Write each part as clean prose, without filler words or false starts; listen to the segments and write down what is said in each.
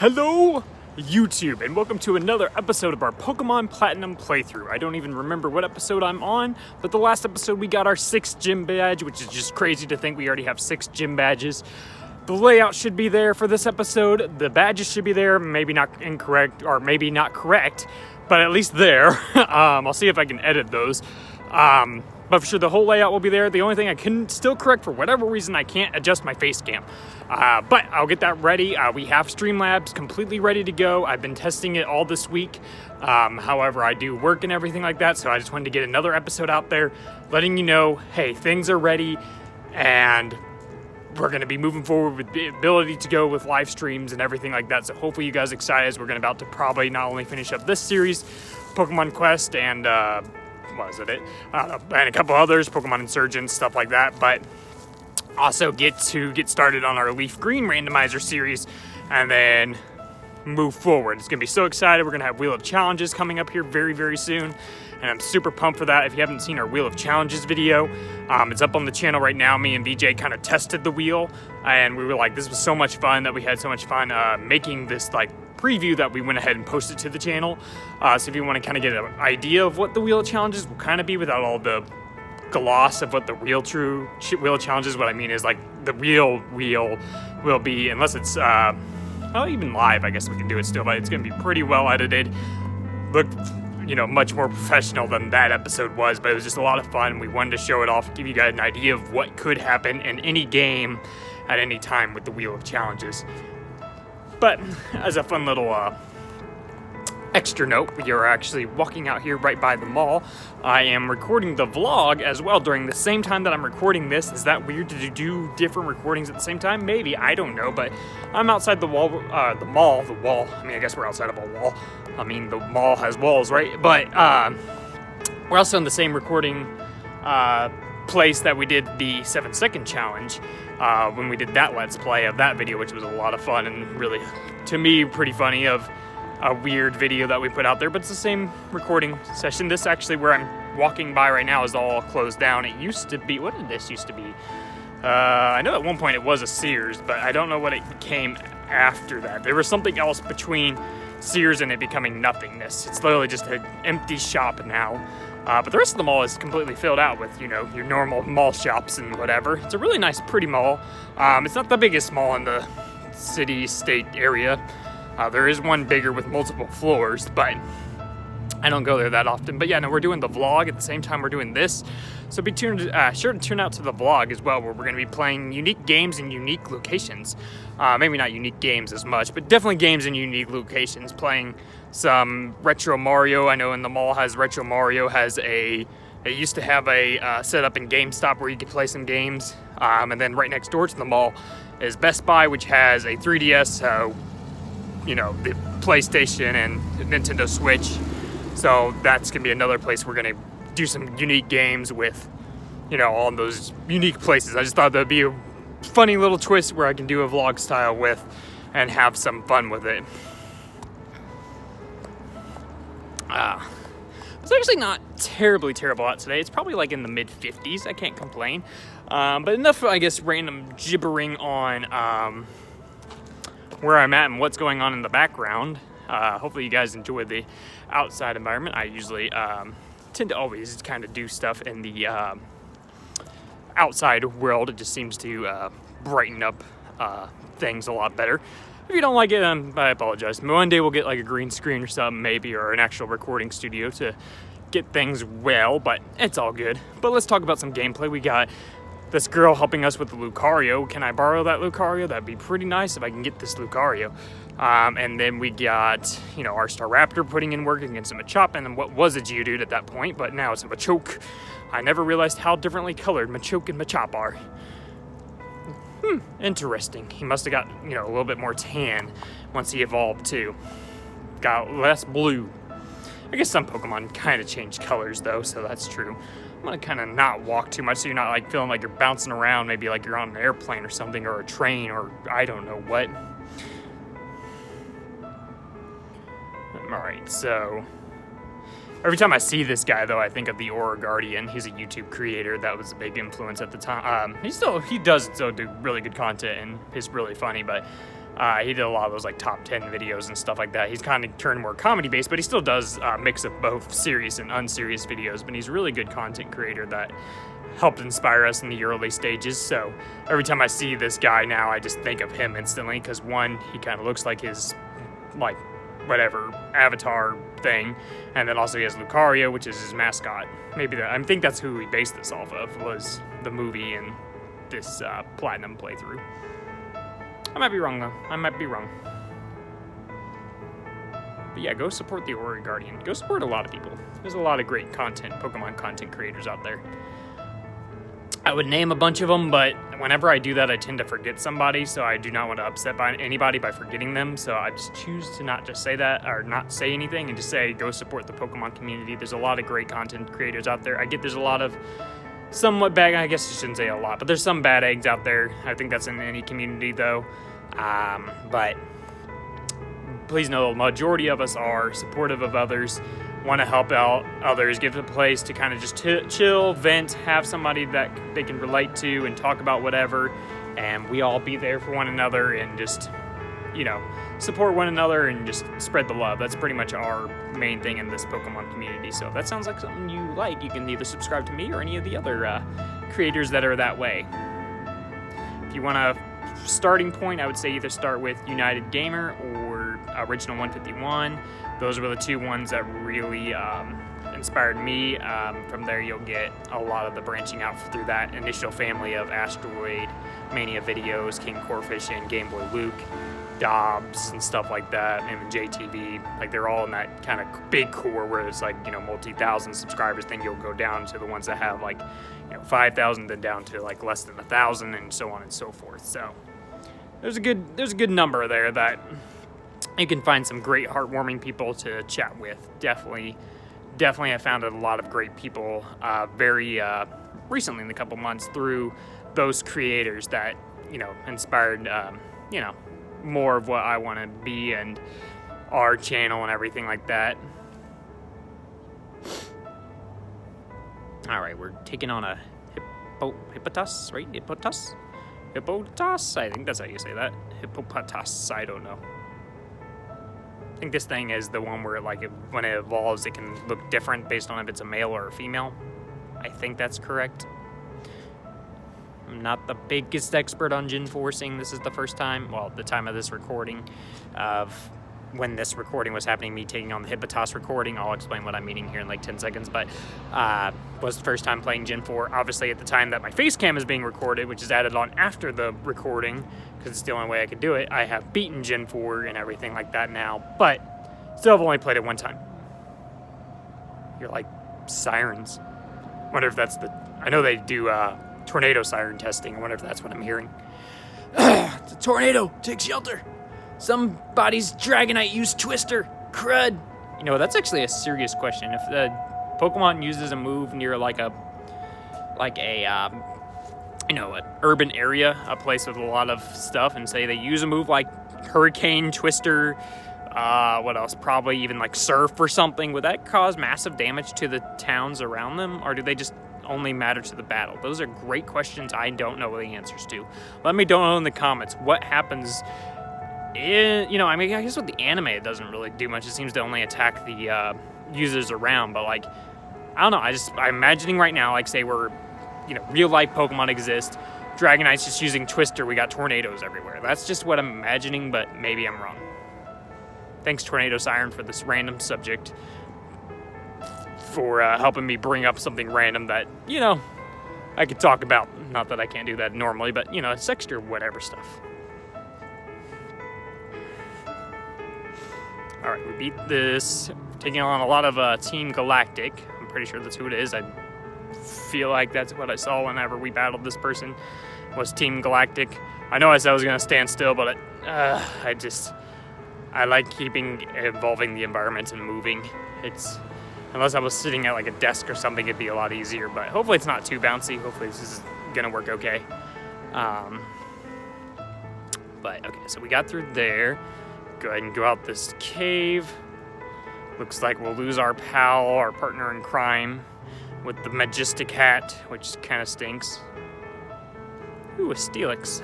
Hello, YouTube, and welcome to another episode of our Pokemon Platinum playthrough. I don't even remember what episode I'm on, but the last episode we got our 6th gym badge, which is just crazy to think we already have 6 gym badges. The layout should be there for this episode. The badges should be there, maybe not incorrect, or maybe not correct, but at least there. I'll see if I can edit those. But for sure, the whole layout will be there. The only thing I can still correct, for whatever reason, I can't adjust my face cam. But I'll get that ready. We have Streamlabs completely ready to go. I've been testing it all this week. However, I do work and everything like that, so I just wanted to get another episode out there letting you know, hey, things are ready, and we're going to be moving forward with the ability to go with live streams and everything like that. So hopefully you guys are excited, as we're about to probably not only finish up this series, Pokemon Quest, and and a couple others, Pokemon Insurgents, stuff like that, but also get started on our Leaf Green randomizer series and then move forward. It's gonna be so excited. We're gonna have Wheel of Challenges coming up here very, very soon, and I'm super pumped for that. If you haven't seen our Wheel of Challenges video, it's up on the channel right now. Me and VJ kind of tested the wheel, and we were like, this was so much fun that we had so much fun making this preview that we went ahead and posted to the channel. So if you want to kind of get an idea of what the Wheel of Challenges will kind of be without all the gloss of what the real true Wheel of Challenges, what I mean is the real wheel will be, unless it's even live, I guess we can do it still, but it's going to be pretty well edited. Looked, much more professional than that episode was, but it was just a lot of fun. We wanted to show it off, give you guys an idea of what could happen in any game at any time with the Wheel of Challenges. But as a fun little extra note, we are actually walking out here right by the mall. I am recording the vlog as well during the same time that I'm recording this. Is that weird to do different recordings at the same time? Maybe, I don't know, but I'm outside the wall, the mall. I mean, I guess we're outside of a wall. I mean, the mall has walls, right? But we're also in the same recording place that we did the 7-second challenge when we did that Let's Play of that video, which was a lot of fun and really, to me, pretty funny, of a weird video that we put out there, but it's the same recording session. This actually, where I'm walking by right now, is all closed down. It used to be, what did this used to be? I know at one point it was a Sears, but I don't know what it became after that. There was something else between Sears and it becoming nothingness. It's literally just an empty shop now. But the rest of the mall is completely filled out with, your normal mall shops and whatever. It's a really nice, pretty mall. It's not the biggest mall in the city, state area. There is one bigger with multiple floors, but I don't go there that often. But yeah, no, we're doing the vlog at the same time we're doing this. So be sure to tune out to the vlog as well, where we're going to be playing unique games in unique locations. Maybe not unique games as much, but definitely games in unique locations. Playing some Retro Mario. I know in the mall has Retro Mario has it used to have a setup in GameStop where you could play some games. And then right next door to the mall is Best Buy, which has a 3DS, the PlayStation and Nintendo Switch. So that's going to be another place we're going to do some unique games with, all those unique places. I just thought that'd be a funny little twist where I can do a vlog style with and have some fun with it. It's actually not terribly terrible out today. It's probably in the mid-50s. I can't complain. But enough, I guess, random gibbering on where I'm at and what's going on in the background. Hopefully you guys enjoy the outside environment. I usually tend to always kind of do stuff in the outside world. It just seems to brighten up things a lot better. If you don't like it, I apologize. One day we'll get a green screen or something, maybe, or an actual recording studio to get things well, but it's all good. But let's talk about some gameplay. We got this girl helping us with the Lucario. Can I borrow that Lucario? That'd be pretty nice if I can get this Lucario. And then we got, our Staraptor putting in work against a Machop, and then what was a Geodude at that point, but now it's a Machoke. I never realized how differently colored Machoke and Machop are. Interesting. He must have got, a little bit more tan once he evolved too. Got less blue. I guess some Pokemon kind of change colors though, so that's true. I'm gonna kind of not walk too much so you're not feeling like you're bouncing around, maybe like you're on an airplane or something, or a train, or I don't know what. Alright, so every time I see this guy though, I think of the Aura Guardian. He's a YouTube creator that was a big influence at the time. He does still do really good content and is really funny, but He did a lot of those like top 10 videos and stuff like that. He's kind of turned more comedy based, but he still does a mix of both serious and unserious videos. But he's a really good content creator that helped inspire us in the early stages. So every time I see this guy now, I just think of him instantly, because one, he kind of looks like his like whatever avatar thing, and then also he has Lucario, which is his mascot. Maybe that, I think that's who he based this off of, was the movie and this platinum playthrough. I might be wrong though. I might be wrong. But yeah, go support the Aurora Guardian. Go support a lot of people. There's a lot of great content, Pokemon content creators out there. I would name a bunch of them, but whenever I do that, I tend to forget somebody, so I do not want to upset anybody by forgetting them, so I just choose to not just say that, or not say anything, and just say, go support the Pokemon community. There's a lot of great content creators out there. I get there's a lot of somewhat bad, I guess I shouldn't say a lot, but there's some bad eggs out there. I think that's in any community, though. But please know the majority of us are supportive of others, want to help out others, give a place to kind of just chill, vent, have somebody that they can relate to and talk about whatever, and we all be there for one another and just, you know, support one another and just spread the love. That's pretty much our main thing in this Pokemon community. So if that sounds like something you like, you can either subscribe to me or any of the other creators that are that way. If you want a starting point, I would say either start with United Gamer or Original 151. Those were the two ones that really inspired me. From there, you'll get a lot of the branching out through that initial family of Asteroid Mania videos, King Corfish and Game Boy Luke, Dobbs and stuff like that, and JTV. Like, they're all in that kind of big core where it's like, you know, multi-thousand subscribers. Then you'll go down to the ones that have like, you know, 5,000, then down to like less than 1,000, and so on and so forth. So there's a good number there that you can find some great heartwarming people to chat with. Definitely I found a lot of great people very recently in the couple months through those creators that, you know, inspired, you know, more of what I want to be and our channel and everything like that. All right, we're taking on a hippopotas, right? Hippopotas? I think that's how you say that. Hippopotas, I don't know. I think this thing is the one where, like, when it evolves, it can look different based on if it's a male or a female. I think that's correct. I'm not the biggest expert on Gen 4, seeing this is the first time, well, the time of this recording, of when this recording was happening, me taking on the Hippopotas recording. I'll explain what I'm meaning here in like 10 seconds, but was the first time playing Gen 4. Obviously, at the time that my face cam is being recorded, which is added on after the recording, because it's the only way I could do it, I have beaten Gen 4 and everything like that now, but still have only played it one time. You're like, sirens. Wonder if that's the, I know they do tornado siren testing. I wonder if that's what I'm hearing. It's a tornado, take shelter. Somebody's Dragonite used Twister. Crud. You know, that's actually a serious question. If the Pokemon uses a move near like a you know, an urban area, a place with a lot of stuff, and say they use a move like Hurricane, Twister, what else? Probably even like Surf or something. Would that cause massive damage to the towns around them, or do they just only matter to the battle? Those are great questions I don't know the answers to. Let me know in the comments what happens. You know, I mean, I guess with the anime, it doesn't really do much. It seems to only attack the users around, but like, I don't know. I'm imagining right now, like, say we're, you know, real life Pokemon exist. Dragonite's just using Twister. We got tornadoes everywhere. That's just what I'm imagining, but maybe I'm wrong. Thanks, Tornado Siren, for this random subject, for helping me bring up something random that, you know, I could talk about. Not that I can't do that normally, but, you know, it's extra whatever stuff. All right, we beat this, taking on a lot of Team Galactic. I'm pretty sure that's who it is. I feel like that's what I saw whenever we battled this person, was Team Galactic. I know I said I was going to stand still, but I like evolving the environment and moving. Unless I was sitting at like a desk or something, it'd be a lot easier, but hopefully it's not too bouncy. Hopefully this is going to work okay. But okay, so we got through there. Go ahead and go out this cave. Looks like we'll lose our pal, our partner in crime, with the majestic hat, which kind of stinks. Ooh, a Steelix.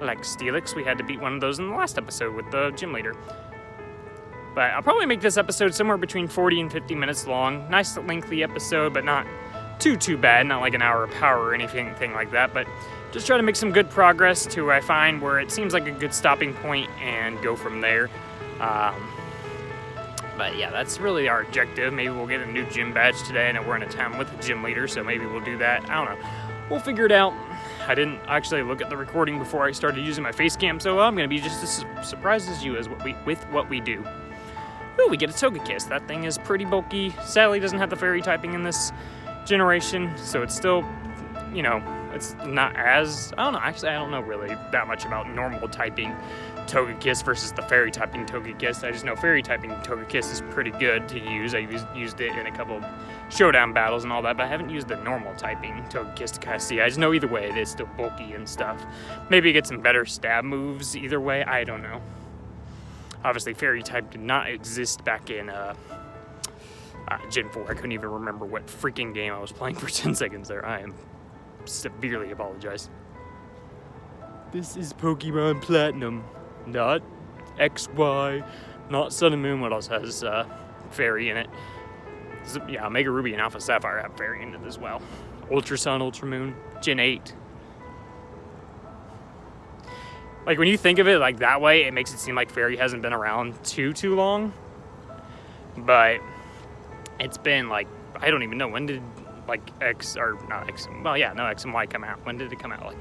like Steelix. We had to beat one of those in the last episode with the gym leader. But I'll probably make this episode somewhere between 40 and 50 minutes long. Nice lengthy episode, but not too bad. Not like an hour of power or anything like that. But just try to make some good progress to where I find where it seems like a good stopping point and go from there. But yeah, that's really our objective. Maybe we'll get a new gym badge today. I know we're in a town with a gym leader, so maybe we'll do that. I don't know. We'll figure it out. I didn't actually look at the recording before I started using my face cam, so I'm going to be just as surprised as you with what we do. Ooh, we get a Togekiss. That thing is pretty bulky. Sadly, doesn't have the fairy typing in this generation, so it's still, you know, it's not as, I don't know, actually I don't know really that much about normal typing Togekiss versus the fairy typing Togekiss. I just know fairy typing Togekiss is pretty good to use. I used it in a couple of showdown battles and all that, but I haven't used the normal typing Togekiss to kind of see. I just know either way it is still bulky and stuff. Maybe get some better stab moves either way, I don't know. Obviously fairy type did not exist back in Gen 4. I couldn't even remember what freaking game I was playing for 10 seconds there. I am severely apologize. This is Pokemon Platinum, not XY, not Sun and Moon. What else has fairy in it? Yeah, Omega Ruby and Alpha Sapphire have fairy in it as well. Ultra Sun, Ultra Moon, Gen 8. Like, when you think of it like that way, it makes it seem like fairy hasn't been around too long. But it's been like, I don't even know, when did like X and Y come out? When did it come out? Like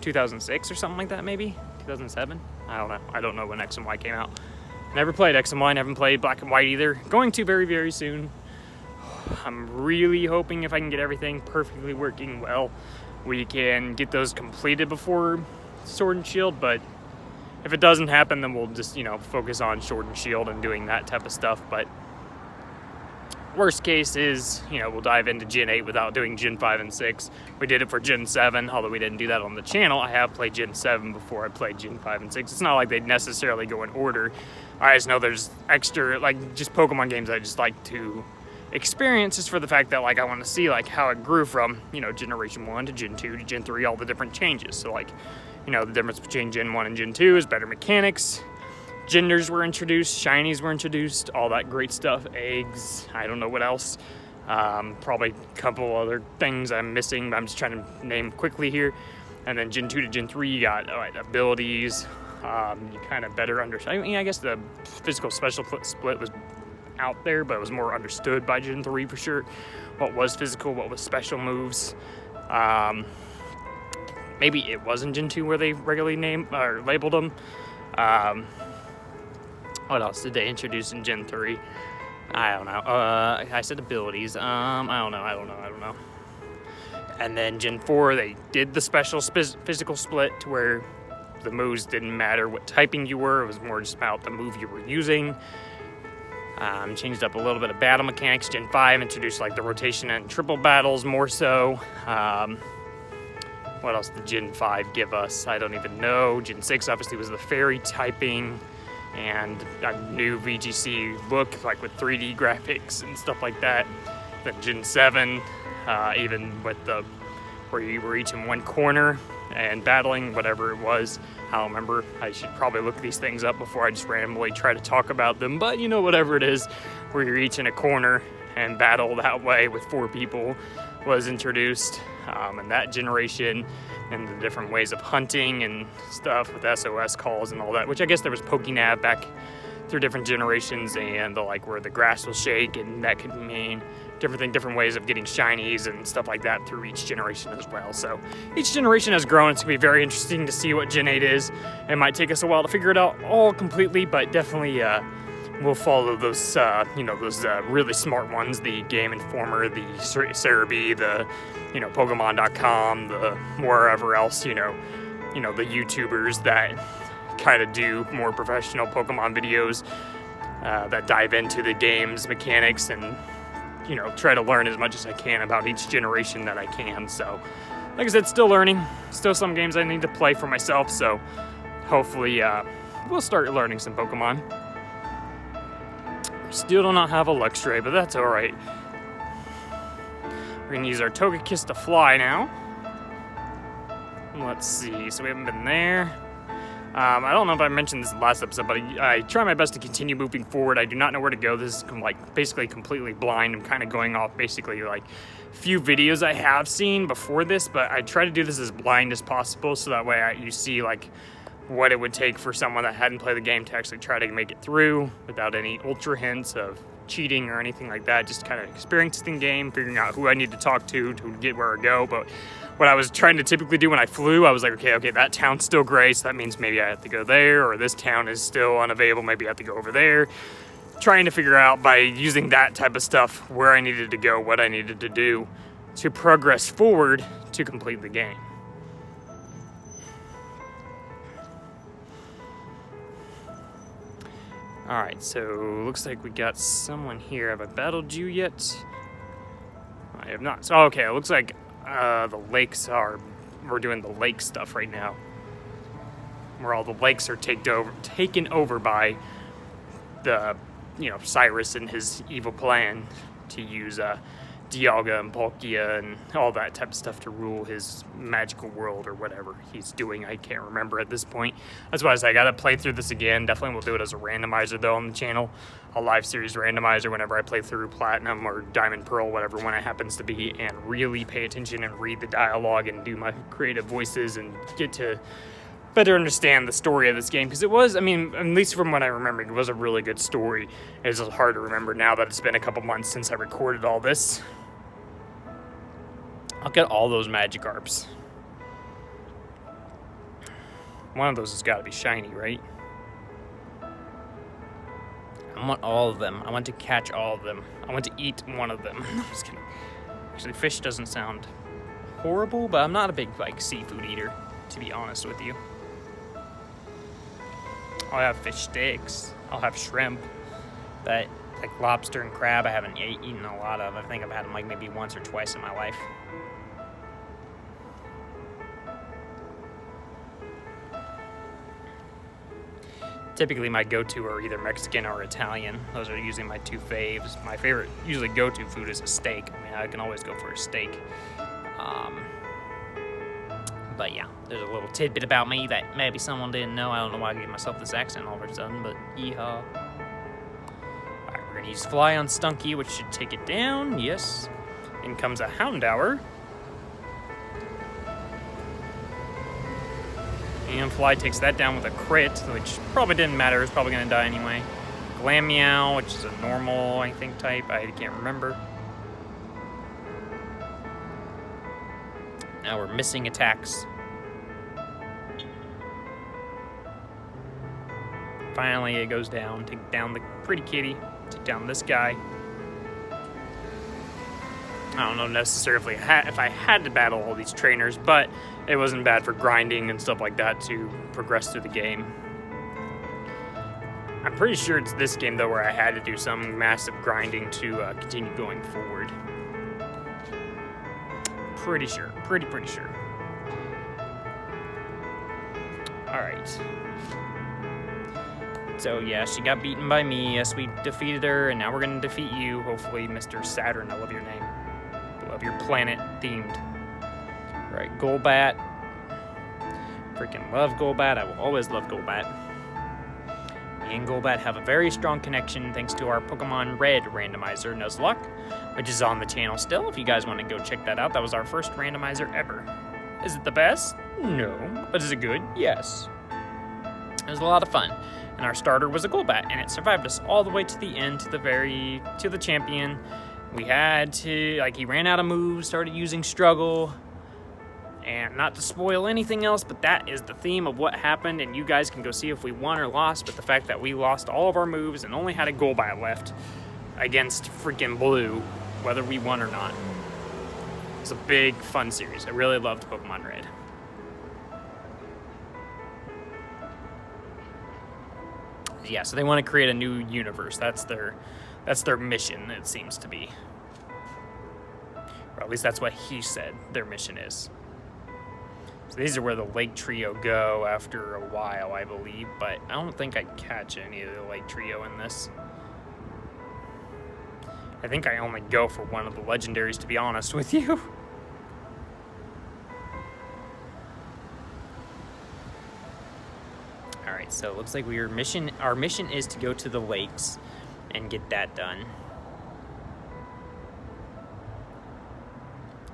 2006 or something like that, maybe? 2007? I don't know. I don't know when X and Y came out. Never played X and Y, haven't played Black and White either. Going to very, very soon. I'm really hoping if I can get everything perfectly working well, we can get those completed before Sword and Shield, but if it doesn't happen, then we'll just, you know, focus on Sword and Shield and doing that type of stuff. But worst case is, you know, we'll dive into Gen 8 without doing Gen 5 and 6. We did it for Gen 7, although we didn't do that on the channel. I have played Gen 7 before I played Gen 5 and 6. It's not like they necessarily go in order. I just know there's extra, like, just Pokemon games I just like to experience just for the fact that, like, I want to see, like, how it grew from, you know, Generation 1 to Gen 2 to Gen 3, all the different changes. So, like, you know, the difference between Gen 1 and Gen 2 is better mechanics. Genders were introduced, shinies were introduced, all that great stuff. Eggs, I don't know what else. Probably a couple other things I'm missing, but I'm just trying to name quickly here. And then Gen 2 to Gen 3, you got abilities. You kind of better understand. I mean, I guess the physical special split was out there, but it was more understood by Gen 3 for sure. What was physical, what was special moves. Maybe it wasn't Gen 2 where they regularly named or labeled them. What else did they introduce in Gen 3? I don't know. I said abilities. I don't know. And then Gen 4, they did the special physical split to where the moves didn't matter what typing you were. It was more just about the move you were using. Changed up a little bit of battle mechanics. Gen 5 introduced like the rotation and triple battles more so. What else did Gen 5 give us? I don't even know. Gen 6 obviously was the fairy typing and a new VGC look, like with 3D graphics and stuff like that. Then Gen 7, even with the where you were each in one corner and battling whatever it was. I don't remember. I should probably look these things up before I just randomly try to talk about them. But you know, whatever it is, where you're each in a corner and battle that way with 4 people was introduced. And that generation and the different ways of hunting and stuff with SOS calls and all that, which I guess there was PokeNav back through different generations, and the like where the grass will shake, and that could mean different ways of getting shinies and stuff like that through each generation as well. So each generation has grown. It's gonna be very interesting to see what Gen 8 is. It might take us a while to figure it out all completely, but definitely we'll follow those those really smart ones, the Game Informer, the Cerebi, the Pokemon.com, the wherever else, the YouTubers that kind of do more professional Pokemon videos that dive into the game's mechanics and try to learn as much as I can about each generation that I can. So like I said, still learning, still some games I need to play for myself, so hopefully we'll start learning some Pokemon. Still do not have a Luxray, but that's alright. We're going to use our Togekiss to fly now. Let's see. So we haven't been there. I don't know if I mentioned this last episode, but I try my best to continue moving forward. I do not know where to go. This is like basically completely blind. I'm kind of going off basically like few videos I have seen before this, but I try to do this as blind as possible so that way you see like what it would take for someone that hadn't played the game to actually try to make it through without any ultra hints of cheating or anything like that. Just kind of experiencing the game, figuring out who I need to talk to get where I go. But what I was trying to typically do when I flew, I was like, okay, that town's still gray, so that means maybe I have to go there, or this town is still unavailable, maybe I have to go over there. Trying to figure out by using that type of stuff where I needed to go, what I needed to do to progress forward to complete the game. Alright, so looks like we got someone here. Have I battled you yet? I have not. So, okay, it looks like the lakes we're doing the lake stuff right now. Where all the lakes are taken over by the, Cyrus and his evil plan to use Dialga and Palkia and all that type of stuff to rule his magical world or whatever he's doing. I can't remember at this point. That's why I said I gotta play through this again. Definitely will do it as a randomizer though on the channel. A live series randomizer whenever I play through Platinum or Diamond Pearl, whatever one it happens to be, and really pay attention and read the dialogue and do my creative voices and get to better understand the story of this game, because it was, at least from what I remember, it was a really good story. It's just hard to remember now that it's been a couple months since I recorded all this. I'll get all those Magikarps. One of those has got to be shiny, right? I want all of them. I want to catch all of them. I want to eat one of them. I'm just kidding. Actually, fish doesn't sound horrible, but I'm not a big, seafood eater, to be honest with you. I'll have fish sticks. I'll have shrimp. But, lobster and crab, I haven't eaten a lot of. I think I've had them, maybe once or twice in my life. Typically, my go-to are either Mexican or Italian. Those are usually my two faves. My favorite, usually go-to food is a steak. I can always go for a steak. But yeah, there's a little tidbit about me that maybe someone didn't know. I don't know why I gave myself this accent all of a sudden, but yeehaw. Alright, we're gonna use Fly on Stunky, which should take it down. Yes. In comes a Houndour. And Fly takes that down with a crit, which probably didn't matter. It's probably going to die anyway. Glameow, which is a normal, I think, type. I can't remember. Now we're missing attacks. Finally, it goes down. Take down the pretty kitty. Take down this guy. I don't know necessarily if I had to battle all these trainers, but it wasn't bad for grinding and stuff like that to progress through the game. I'm pretty sure it's this game, though, where I had to do some massive grinding to continue going forward. Pretty sure. Pretty sure. Alright. So, yeah, she got beaten by me. Yes, we defeated her, and now we're going to defeat you. Hopefully, Mr. Saturn. I love your name. Of your planet themed. Right, Golbat. Freaking love Golbat. I will always love Golbat. Me and Golbat have a very strong connection thanks to our Pokemon Red randomizer, Nuzlocke, which is on the channel still. If you guys want to go check that out, that was our first randomizer ever. Is it the best? No. But is it good? Yes. It was a lot of fun. And our starter was a Golbat, and it survived us all the way to the end, to the champion. We had to, he ran out of moves, started using Struggle, and not to spoil anything else, but that is the theme of what happened, and you guys can go see if we won or lost, but the fact that we lost all of our moves and only had a Golbat left against freaking Blue, whether we won or not. It's a big, fun series. I really loved Pokemon Red. Yeah, so they want to create a new universe. That's their mission, it seems to be. Or at least that's what he said their mission is. So these are where the Lake Trio go after a while, I believe. But I don't think I catch any of the Lake Trio in this. I think I only go for one of the legendaries, to be honest with you. So it looks like our mission is to go to the lakes and get that done.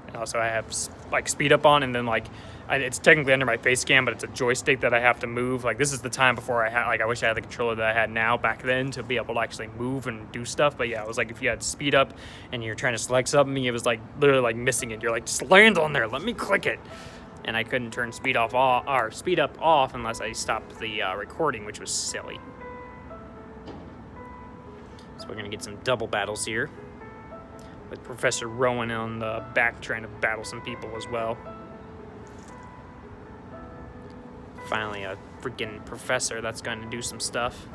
And also I have like speed up on, and then like it's technically under my face cam, but it's a joystick that I have to move. Like this is the time before I wish I had the controller that I had now back then to be able to actually move and do stuff. But yeah, it was like if you had speed up and you're trying to select something, it was like literally like missing it. You're like, just land on there, let me click it. And I couldn't turn speed up off unless I stopped the recording, which was silly. So we're gonna get some double battles here with Professor Rowan on the back trying to battle some people as well. Finally, a freaking professor that's going to do some stuff.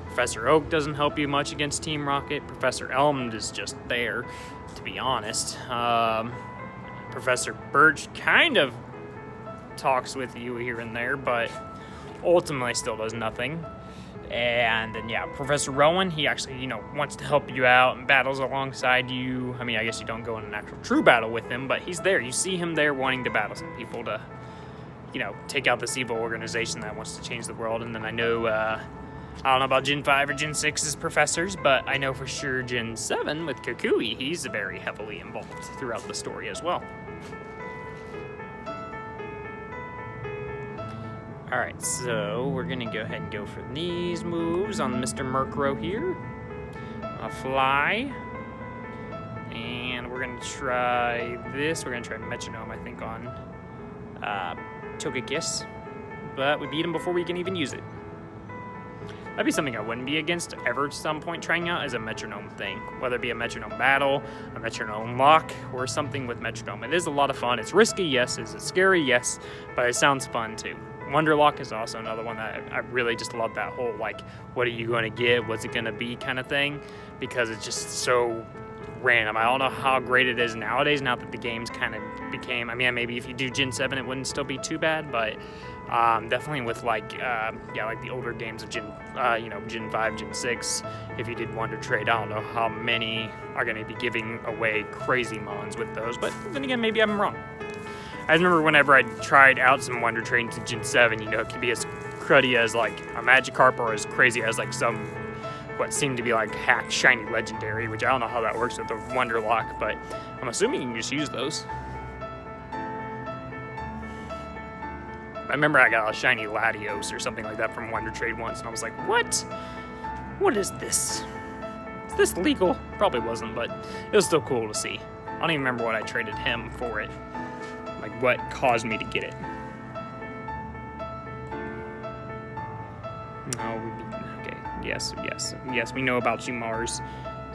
Professor Oak doesn't help you much against Team Rocket. Professor Elm is just there, to be honest. Professor Birch kind of talks with you here and there, but ultimately still does nothing. And then, yeah, Professor Rowan, he actually, wants to help you out and battles alongside you. I mean, I guess you don't go in an actual true battle with him, but he's there. You see him there wanting to battle some people to, take out this evil organization that wants to change the world. And then I know, I don't know about Gen 5 or Gen 6's professors, but I know for sure Gen 7 with Kukui, he's very heavily involved throughout the story as well. Alright, so we're gonna go ahead and go for these moves on Mr. Murkrow here. A fly. And we're gonna try this. We're gonna try Metronome, I think, on Togekiss. But we beat him before we can even use it. That'd be something I wouldn't be against ever at some point trying out as a metronome thing. Whether it be a metronome battle, a metronome lock, or something with metronome. It is a lot of fun. It's risky, yes. Is it scary? Yes. But it sounds fun, too. Wonderlock is also another one that I really just love, that whole, like, what are you going to get? What's it going to be kind of thing? Because it's just so random. I don't know how great it is nowadays, now that the games kind of became, I mean, maybe if you do Gen 7, it wouldn't still be too bad, but definitely with, like the older games of Gen 5, Gen 6, if you did Wonder Trade, I don't know how many are going to be giving away crazy mons with those, but then again, maybe I'm wrong. I remember whenever I tried out some Wonder Trades in Gen 7, it could be as cruddy as, like, a Magikarp or as crazy as, like, some, what seemed to be, like, hacked shiny legendary, which I don't know how that works with the Wonderlock, but I'm assuming you can just use those. I remember I got a shiny Latios or something like that from Wonder Trade once, and I was like, what? What is this? Is this legal? Probably wasn't, but it was still cool to see. I don't even remember what I traded him for it. Like, what caused me to get it. Okay, yes, we know about you, Mars.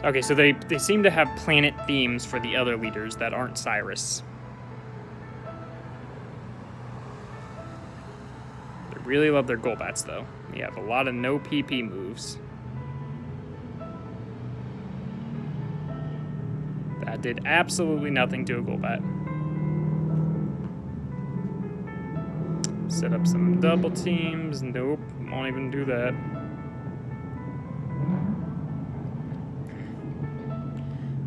Okay, so they seem to have planet themes for the other leaders that aren't Cyrus. They really love their Golbats, though. We have a lot of no PP moves. That did absolutely nothing to a Golbat. Set up some double teams. Nope, won't even do that.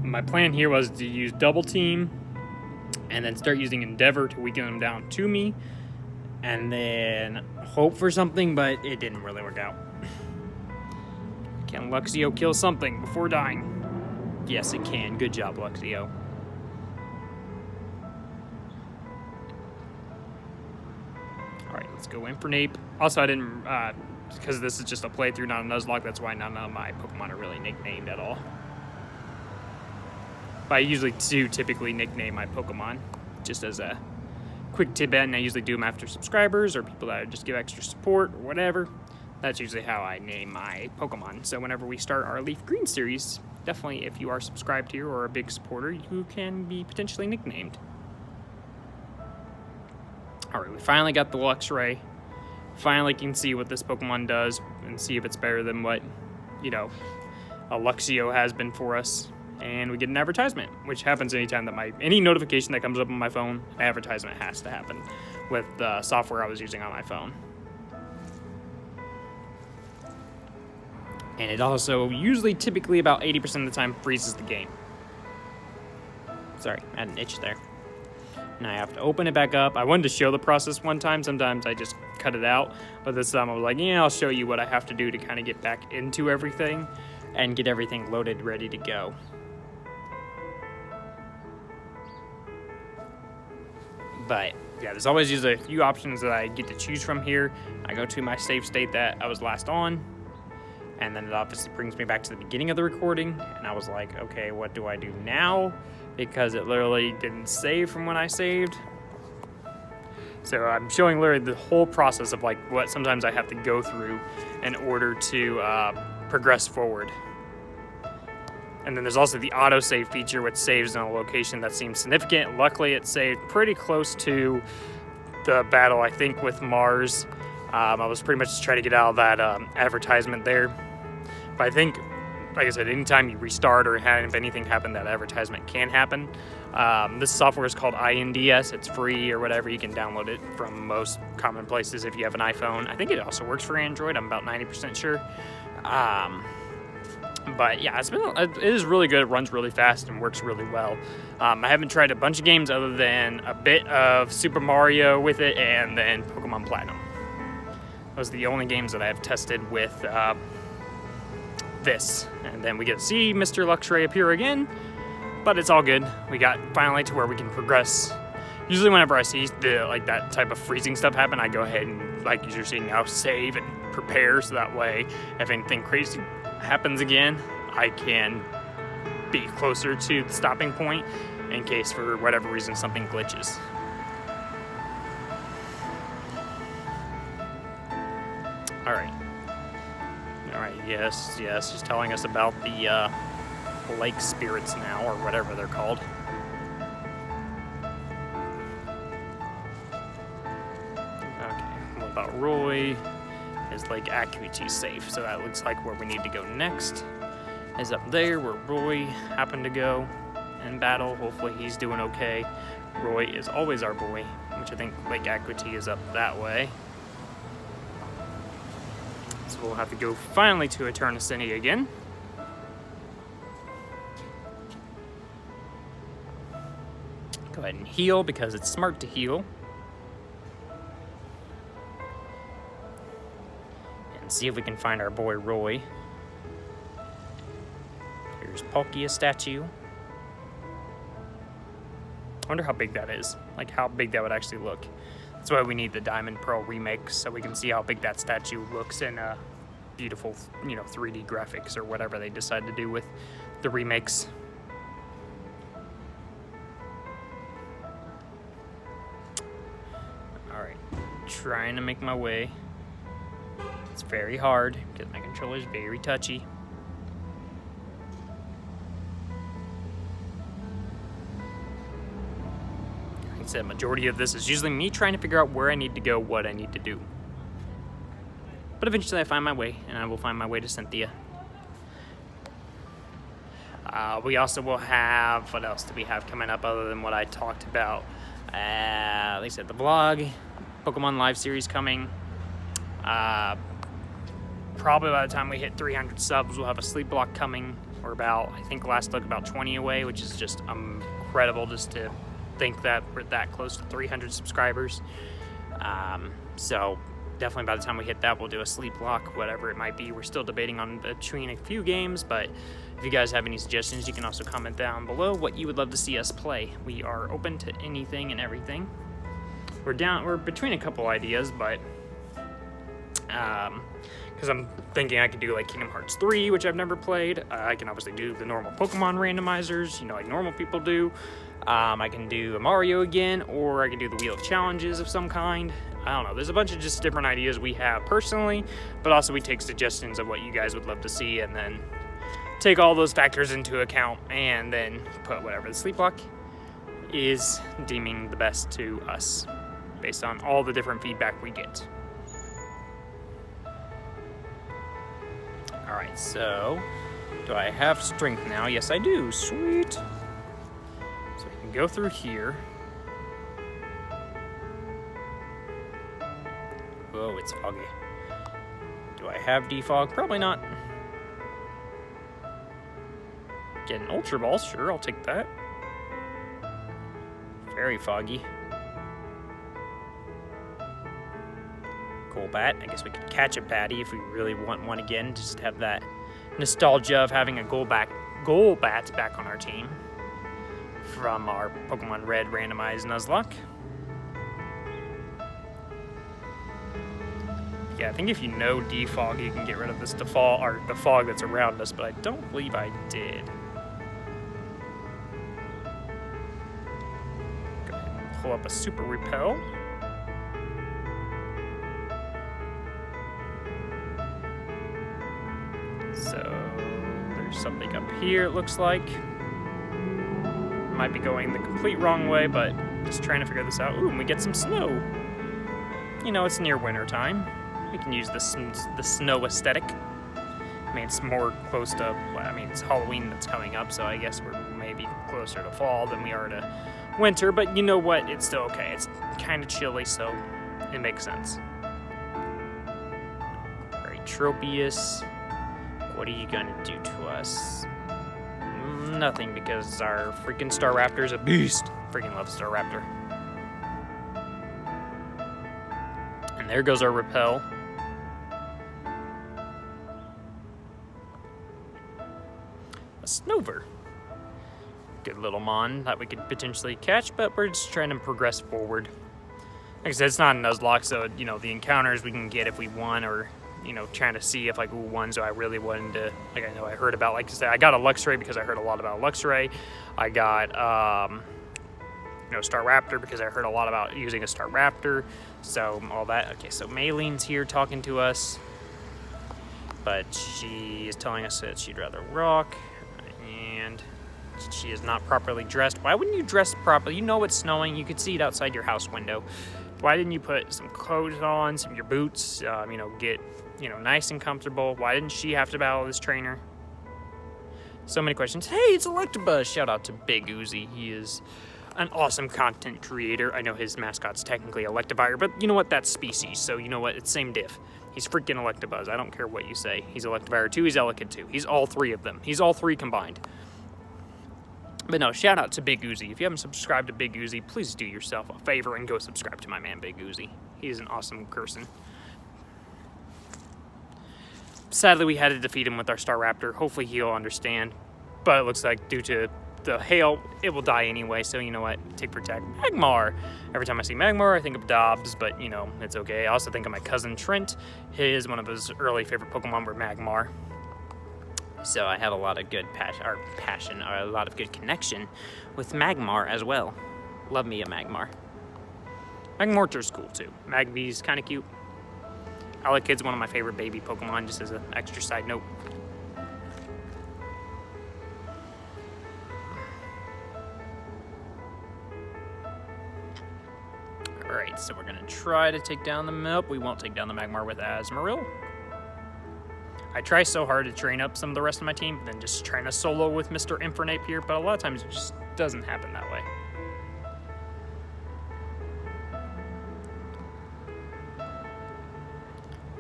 My plan here was to use double team and then start using Endeavor to weaken them down to me and then hope for something, but it didn't really work out. Can Luxio kill something before dying? Yes, it can. Good job, Luxio. Let's go in for Nape. Also, I didn't, because this is just a playthrough, not a Nuzlocke, that's why none of my Pokemon are really nicknamed at all. But I usually do typically nickname my Pokemon, just as a quick tidbit, and I usually do them after subscribers or people that just give extra support or whatever. That's usually how I name my Pokemon. So whenever we start our Leaf Green series, definitely if you are subscribed here or a big supporter, you can be potentially nicknamed. Alright, we finally got the Luxray. Finally can see what this Pokemon does and see if it's better than what, a Luxio has been for us. And we get an advertisement, which happens anytime that any notification that comes up on my phone, an advertisement has to happen with the software I was using on my phone. And it also usually, typically about 80% of the time, freezes the game. Sorry, I had an itch there. and I have to open it back up. I wanted to show the process one time. Sometimes I just cut it out, but this time I was like, yeah, I'll show you what I have to do to kind of get back into everything and get everything loaded, ready to go. But yeah, there's always just a few options that I get to choose from here. I go to my save state that I was last on, and then it obviously brings me back to the beginning of the recording, and I was like, okay, what do I do now? Because it literally didn't save from when I saved. So I'm showing literally the whole process of like what sometimes I have to go through in order to progress forward. And then there's also the autosave feature, which saves in a location that seems significant. Luckily, it saved pretty close to the battle, I think, with Mars. I was pretty much just trying to get out of that advertisement there. But I think, like I said, anytime you restart or if anything happened, that advertisement can happen. This software is called INDS. It's free or whatever. You can download it from most common places if you have an iPhone. I think it also works for Android. I'm about 90% sure. But yeah, it is really good. It runs really fast and works really well. I haven't tried a bunch of games other than a bit of Super Mario with it and then Pokemon Platinum. Those are the only games that I have tested with this. And then we get to see Mr. Luxray appear again, but it's all good. We got finally to where we can progress. Usually whenever I see that type of freezing stuff happen, I go ahead and, like you're seeing now, save and prepare, so that way if anything crazy happens again, I can be closer to the stopping point in case for whatever reason something glitches. Alright, yes, she's telling us about the lake spirits now, or whatever they're called. Okay, what about Roy? Is Lake Acuity safe? So that looks like where we need to go next is up there where Roy happened to go in battle. Hopefully he's doing okay. Roy is always our boy, which I think Lake Acuity is up that way. So we'll have to go finally to Eternity again. Go ahead and heal because it's smart to heal. See if we can find our boy Roy. Here's Palkia statue. I wonder how big that is. Like how big that would actually look. That's why we need the Diamond Pearl remake, so we can see how big that statue looks in beautiful, 3D graphics or whatever they decide to do with the remakes. All right, trying to make my way. It's very hard because my controller is very touchy. Like I said, majority of this is usually me trying to figure out where I need to go, what I need to do. But eventually I find my way, and I will find my way to Cynthia. We also will have, what else do we have coming up other than what I talked about? Like I said, the vlog, Pokemon live series coming. Probably by the time we hit 300 subs, we'll have a sleep block coming. We're about, I think last look, about 20 away, which is just incredible just to think that we're that close to 300 subscribers. So definitely by the time we hit that, we'll do a sleep block, whatever it might be. We're still debating on between a few games, but if you guys have any suggestions, you can also comment down below what you would love to see us play. We are open to anything and everything. We're between a couple ideas, but because I'm thinking I could do like Kingdom Hearts 3, which I've never played. I can obviously do the normal Pokemon randomizers, like normal people do. I can do a Mario again, or I can do the Wheel of Challenges of some kind. I don't know. There's a bunch of just different ideas we have personally, but also we take suggestions of what you guys would love to see and then take all those factors into account and then put whatever the sleep block is deeming the best to us based on all the different feedback we get. Alright, so do I have strength now? Yes, I do. Sweet. So we can go through here. Whoa, it's foggy. Do I have defog? Probably not. Get an Ultra Ball, sure, I'll take that. Very foggy. Golbat. I guess we could catch a baddie if we really want one again. Just have that nostalgia of having a Golbat back on our team from our Pokemon Red randomized Nuzlocke. Yeah, I think if you know defog, you can get rid of this default or the fog that's around us, but I don't believe I did. Go ahead and pull up a Super Repel. So there's something up here, it looks like. Might be going the complete wrong way, but just trying to figure this out. Ooh, and we get some snow. You know, it's near winter time. We can use the snow aesthetic. I mean, it's more close to, well, I mean, it's Halloween that's coming up, so I guess we're maybe closer to fall than we are to winter, but you know what? It's still okay. It's kind of chilly, so it makes sense. All right, Tropius. What are you gonna do to us? Nothing, because our freaking Staraptor's a beast. Freaking love Staraptor. And there goes our Repel. A Snover. Good little Mon that we could potentially catch, but we're just trying to progress forward. Like I said, it's not a Nuzlocke, so, you know, the encounters we can get if we want, or, you know, trying to see if, like, ones I really wanted to, like, I know I heard about, like I said, I got a Luxray because I heard a lot about Luxray. I got, you know, Staraptor because I heard a lot about using a Staraptor. So, all that. Okay, so Maylene's here talking to us, but she is telling us that she'd rather rock, and she is not properly dressed. Why wouldn't you dress properly? You know it's snowing. You could see it outside your house window. Why didn't you put some clothes on, some of your boots, you know, get, you know, nice and comfortable? Why didn't she have to battle this trainer? So many questions. Hey, it's Electabuzz. Shout out to Big Uzi. He is an awesome content creator. I know his mascot's technically Electivire, but you know what? That's species, so you know what? It's same diff. He's freaking Electabuzz. I don't care what you say. He's Electivire 2, he's Elekid 2. He's all three of them. He's all three combined. But no, shout out to Big Uzi. If you haven't subscribed to Big Uzi, please do yourself a favor and go subscribe to my man Big Uzi. He's an awesome person. Sadly, we had to defeat him with our Staraptor. Hopefully he'll understand. But it looks like due to the hail, it will die anyway. So you know what? Tick for tack. Magmar. Every time I see Magmar, I think of Dobbs, but you know, it's okay. I also think of my cousin Trent. His one of his early favorite Pokemon were Magmar. So I have a lot of good passion, or a lot of good connection with Magmar as well. Love me a Magmar. Magmortar's cool too. Magby's kind of cute. Elekid's one of my favorite baby Pokemon, just as an extra side note. Alright, so we're gonna try to take down the Nope, we won't take down the Magmar with Azumarill. I try so hard to train up some of the rest of my team than just trying to solo with Mr. Infernape here, but a lot of times it just doesn't happen that way.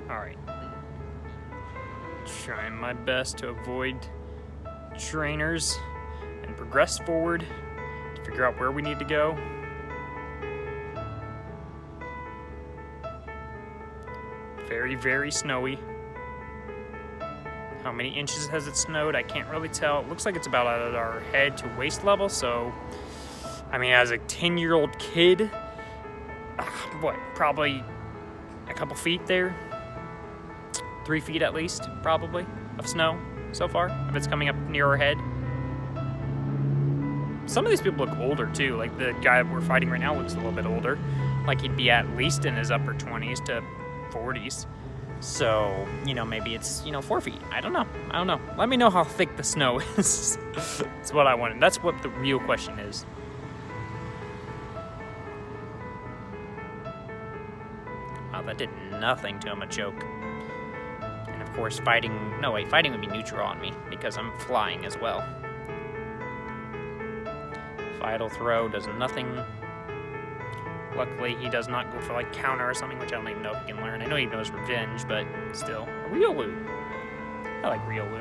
Alright. Trying my best to avoid trainers and progress forward to figure out where we need to go. Very, very snowy. How many inches has it snowed? I can't really tell. It looks like it's about at our head to waist level, so I mean, as a 10-year-old kid, what, probably a couple feet there? 3 feet at least, probably, of snow so far, if it's coming up near our head. Some of these people look older too, like the guy we're fighting right now looks a little bit older, like he'd be at least in his upper 20s to 40s. So, you know, maybe it's, 4 feet. I don't know. Let me know how thick the snow is. That's what I wanted. That's what the real question is. Wow, that did nothing to him, a choke. And of course, fighting would be neutral on me because I'm flying as well. Vital Throw does nothing. Luckily, he does not go for, like, counter or something, which I don't even know if he can learn. I know he knows Revenge, but still. Riolu. I like Riolu.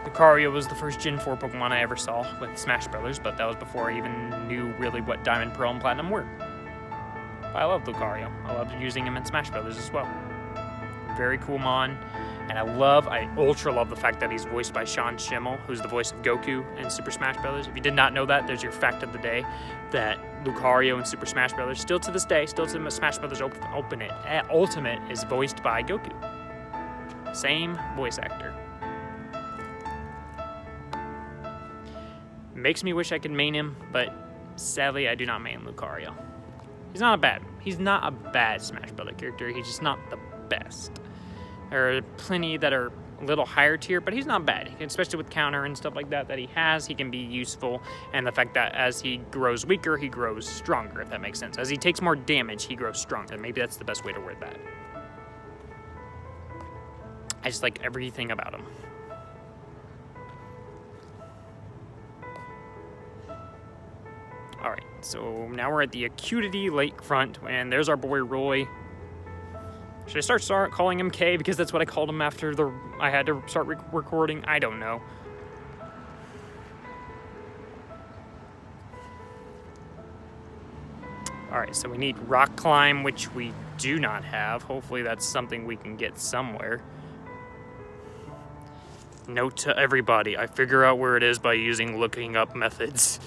Lucario was the first Gen 4 Pokemon I ever saw with Smash Brothers, but that was before I even knew really what Diamond, Pearl, and Platinum were. But I love Lucario. I loved using him in Smash Brothers as well. Very cool Mon. And I ultra love the fact that he's voiced by Sean Schemmel, who's the voice of Goku in Super Smash Brothers. If you did not know that, there's your fact of the day, that Lucario in Super Smash Brothers, still to this day, still to Smash Brothers Ultimate, is voiced by Goku. Same voice actor. Makes me wish I could main him, but sadly I do not main Lucario. He's not a bad Smash Brother character, he's just not the best. There are plenty that are a little higher tier, but he's not bad. Especially with counter and stuff like that he has, he can be useful. And the fact that as he grows weaker, he grows stronger, if that makes sense. As he takes more damage, he grows stronger. Maybe that's the best way to word that. I just like everything about him. Alright, so now we're at the Acuity Lakefront, and there's our boy Roy. Should I start calling him K because that's what I called him after I had to start recording? I don't know. Alright, so we need Rock Climb, which we do not have. Hopefully that's something we can get somewhere. Note to everybody, I figure out where it is by using looking up methods.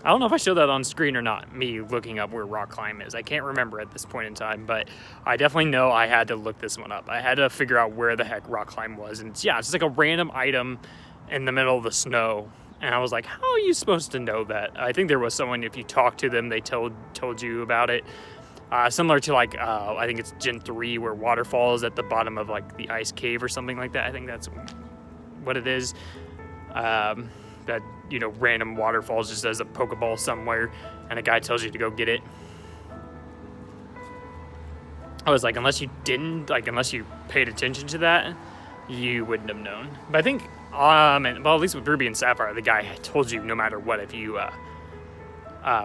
I don't know if I showed that on screen or not, me looking up where Rock Climb is. I can't remember at this point in time, but I definitely know I had to look this one up. I had to figure out where the heck Rock Climb was. And it's just like a random item in the middle of the snow. And I was like, how are you supposed to know that? I think there was someone, if you talked to them, they told you about it. Similar to like, I think it's Gen 3 where waterfall is at the bottom of like the ice cave or something like that. I think that's what it is. That, you know, random waterfalls just as a Pokeball somewhere and a guy tells you to go get it. I was like, unless you paid attention to that, you wouldn't have known. But I think, well, at least with Ruby and Sapphire, the guy told you no matter what, if you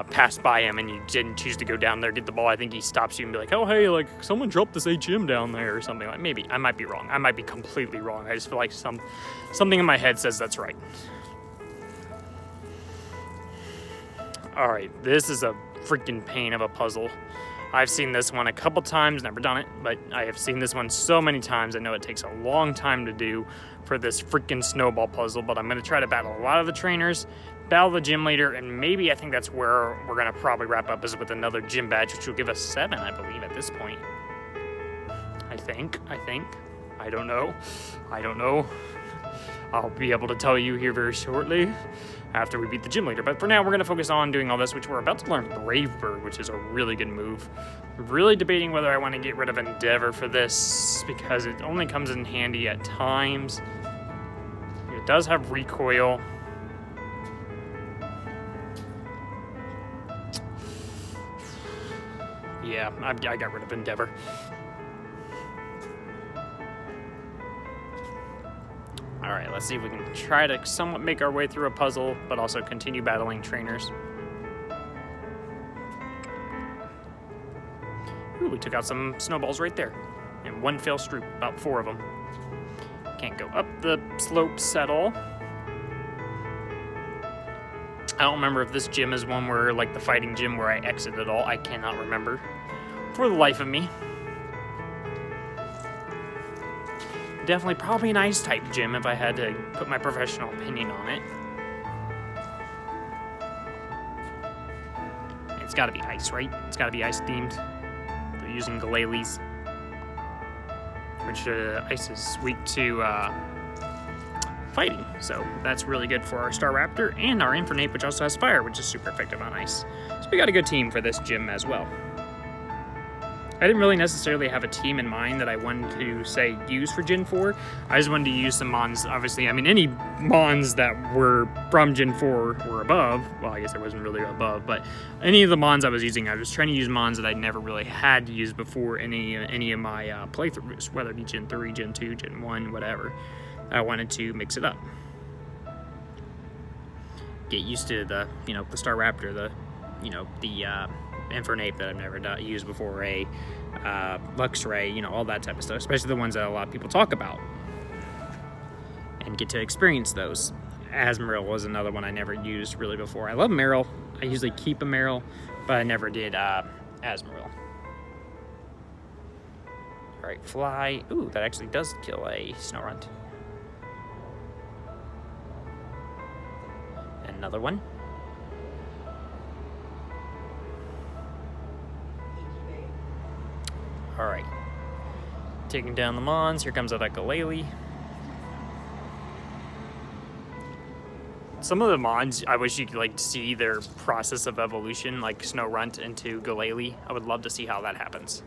passed by him and you didn't choose to go down there, get the ball, I think he stops you and be like, oh, hey, like, someone dropped this HM down there or something. Like, maybe. I might be wrong. I might be completely wrong. I just feel like something in my head says that's right. Alright, this is a freaking pain of a puzzle. I've seen this one a couple times, never done it, but I have seen this one so many times. I know it takes a long time to do for this freaking snowball puzzle, but I'm going to try to battle a lot of the trainers, battle the gym leader, and maybe I think that's where we're going to probably wrap up, is with another gym badge, which will give us 7, I believe, at this point. I think. I don't know. I'll be able to tell you here very shortly after we beat the gym leader. But for now, we're going to focus on doing all this, which we're about to learn Brave Bird, which is a really good move. Really debating whether I want to get rid of Endeavor for this, because it only comes in handy at times. It does have recoil. Yeah, I got rid of Endeavor. Alright, let's see if we can try to somewhat make our way through a puzzle, but also continue battling trainers. Ooh, we took out some snowballs right there. And one fell swoop, about 4 of them. Can't go up the slopes at all. I don't remember if this gym is one where, like the fighting gym, where I exit at all. I cannot remember for the life of me. Definitely probably an ice type gym if I had to put my professional opinion on it. It's gotta be ice, right? It's gotta be ice themed. They're using Galale's, which ice is weak to fighting. So that's really good for our Staraptor and our Infernape, which also has fire, which is super effective on ice. So we got a good team for this gym as well. I didn't really necessarily have a team in mind that I wanted to, say, use for Gen 4. I just wanted to use some Mons, obviously. I mean, any Mons that were from Gen 4 or above. Well, I guess I wasn't really above, but any of the Mons I was using, I was trying to use Mons that I never really had to use before any of my playthroughs, whether it be Gen 3, Gen 2, Gen 1, whatever. I wanted to mix it up. Get used to the, the Staraptor, the Infernape that I've never used before, a Luxray, all that type of stuff, especially the ones that a lot of people talk about. and get to experience those. Azumarill was another one I never used really before. I love Marill. I usually keep a Marill, but I never did Azumarill. All right, fly. Ooh, that actually does kill a Snorunt. Another one. All right. Taking down the Mons. Here comes a Galactic. Some of the Mons, I wish you could like see their process of evolution, like Snorunt into Galactic. I would love to see how that happens.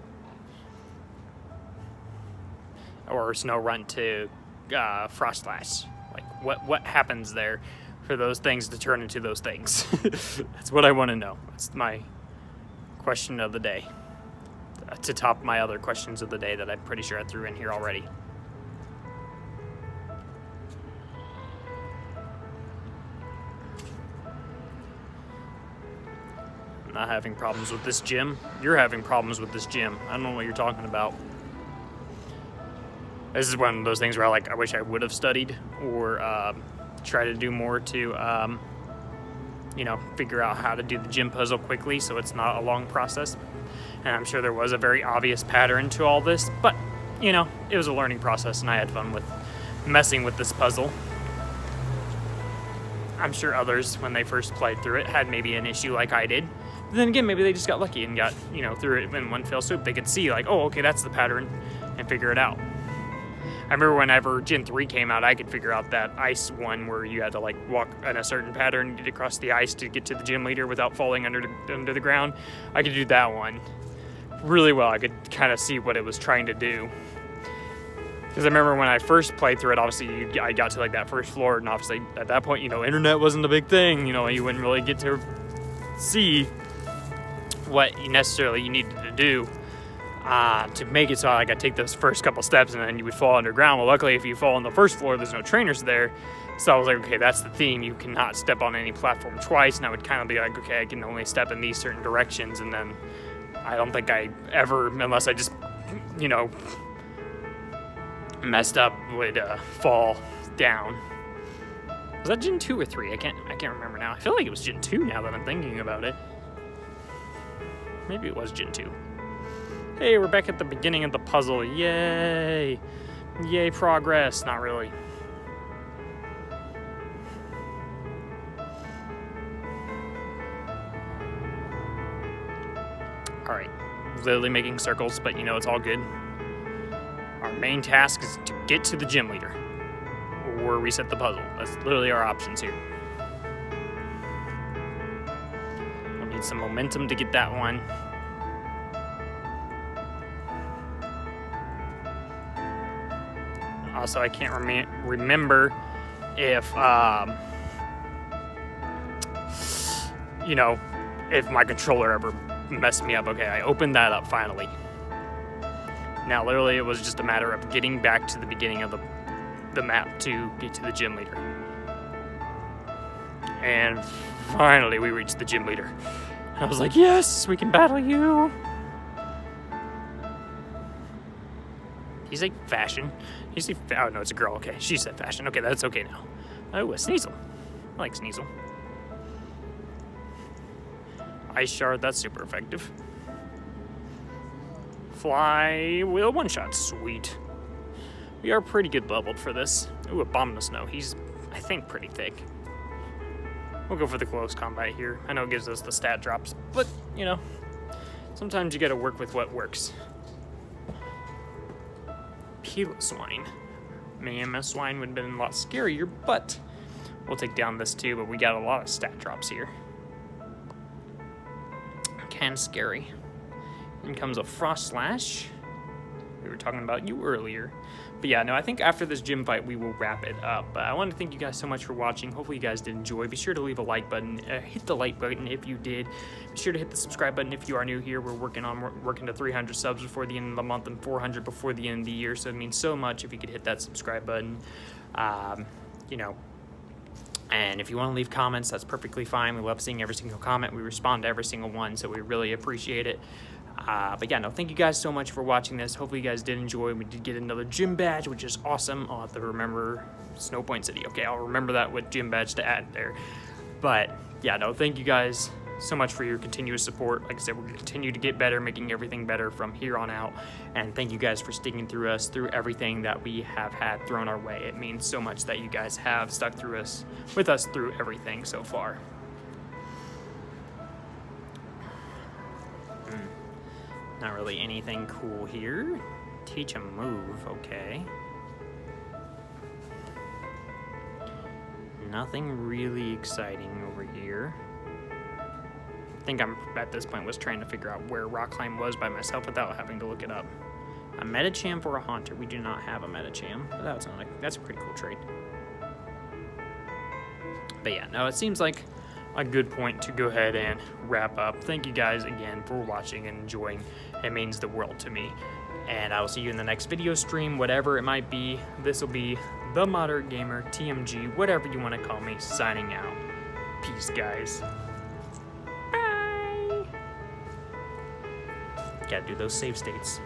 Or Snorunt to Frostlash. Like what happens there for those things to turn into those things? That's what I want to know. That's my question of the day. To top my other questions of the day that I'm pretty sure I threw in here already. I'm not having problems with this gym. You're having problems with this gym. I don't know what you're talking about. This is one of those things where I wish I would have studied or try to do more to, figure out how to do the gym puzzle quickly so it's not a long process. And I'm sure there was a very obvious pattern to all this, but, it was a learning process and I had fun with messing with this puzzle. I'm sure others, when they first played through it, had maybe an issue like I did. But then again, maybe they just got lucky and got, through it in one fell swoop. They could see, oh, okay, that's the pattern, and figure it out. I remember whenever Gen 3 came out, I could figure out that ice one where you had to walk in a certain pattern, get across the ice to get to the gym leader without falling under the ground. I could do that one really well. I could kind of see what it was trying to do. Because I remember when I first played through it, obviously I got to that first floor, and obviously at that point, internet wasn't a big thing. You wouldn't really get to see what you needed to do. To make it so I take those first couple steps and then you would fall underground. Well, luckily if you fall on the first floor, there's no trainers there. So I was like, okay, that's the theme. You cannot step on any platform twice. And I would kind of be like, okay, I can only step in these certain directions. And then I don't think I ever, unless I just, messed up, would fall down. Was that Gen 2 or 3? I can't remember now. I feel like it was Gen 2 now that I'm thinking about it. Maybe it was Gen 2. Hey, we're back at the beginning of the puzzle. Yay! Yay, progress. Not really. Alright. Literally making circles, but it's all good. Our main task is to get to the gym leader. Or reset the puzzle. That's literally our options here. We'll need some momentum to get that one. Also, I can't remember if, if my controller ever messed me up. Okay, I opened that up finally. Now, literally, it was just a matter of getting back to the beginning of the map to get to the gym leader. And finally, we reached the gym leader. And I was like, yes, we can battle you. He's like fashion. He's like, oh no, it's a girl. Okay, she said fashion. Okay, that's okay now. Oh, a Sneasel. I like Sneasel. Ice Shard, that's super effective. Fly Wheel one shot, sweet. We are pretty good leveled for this. Ooh, a Bomb in the Snow. He's, I think, pretty thick. We'll go for the close combat here. I know it gives us the stat drops, but, sometimes you gotta work with what works. Swine. Man, swine would have been a lot scarier, but we'll take down this too, but we got a lot of stat drops here. Kind of scary. In comes a Frostlash. We were talking about you earlier. But yeah, no, I think after this gym fight, we will wrap it up. But I want to thank you guys so much for watching. Hopefully you guys did enjoy. Be sure to leave a like button. Hit the like button if you did. Be sure to hit the subscribe button if you are new here. We're working to 300 subs before the end of the month and 400 before the end of the year. So it means so much if you could hit that subscribe button. And if you want to leave comments, that's perfectly fine. We love seeing every single comment. We respond to every single one, so we really appreciate it. But yeah, no, thank you guys so much for watching this. Hopefully you guys did enjoy. We did get another gym badge, which is awesome. I'll have to remember Snow Point City. Okay, I'll remember that with gym badge to add there. But yeah, no, thank you guys so much for your continuous support. Like I said, we're going to continue to get better, making everything better from here on out. And thank you guys for sticking through us, through everything that we have had thrown our way. It means so much that you guys have stuck through us, with us through everything so far. Not really anything cool here. Teach a move, okay. Nothing really exciting over here. I think I'm, at this point, was trying to figure out where rock climb was by myself without having to look it up. A Metacham or a Haunter. We do not have a Metacham, but that's a pretty cool trait. But yeah, no, it seems like a good point to go ahead and wrap up. Thank you guys again for watching and enjoying. It means the world to me. And I will see you in the next video stream, whatever it might be. This will be The Moderate Gamer, TMG, whatever you want to call me, signing out. Peace, guys. Bye. Gotta do those save states.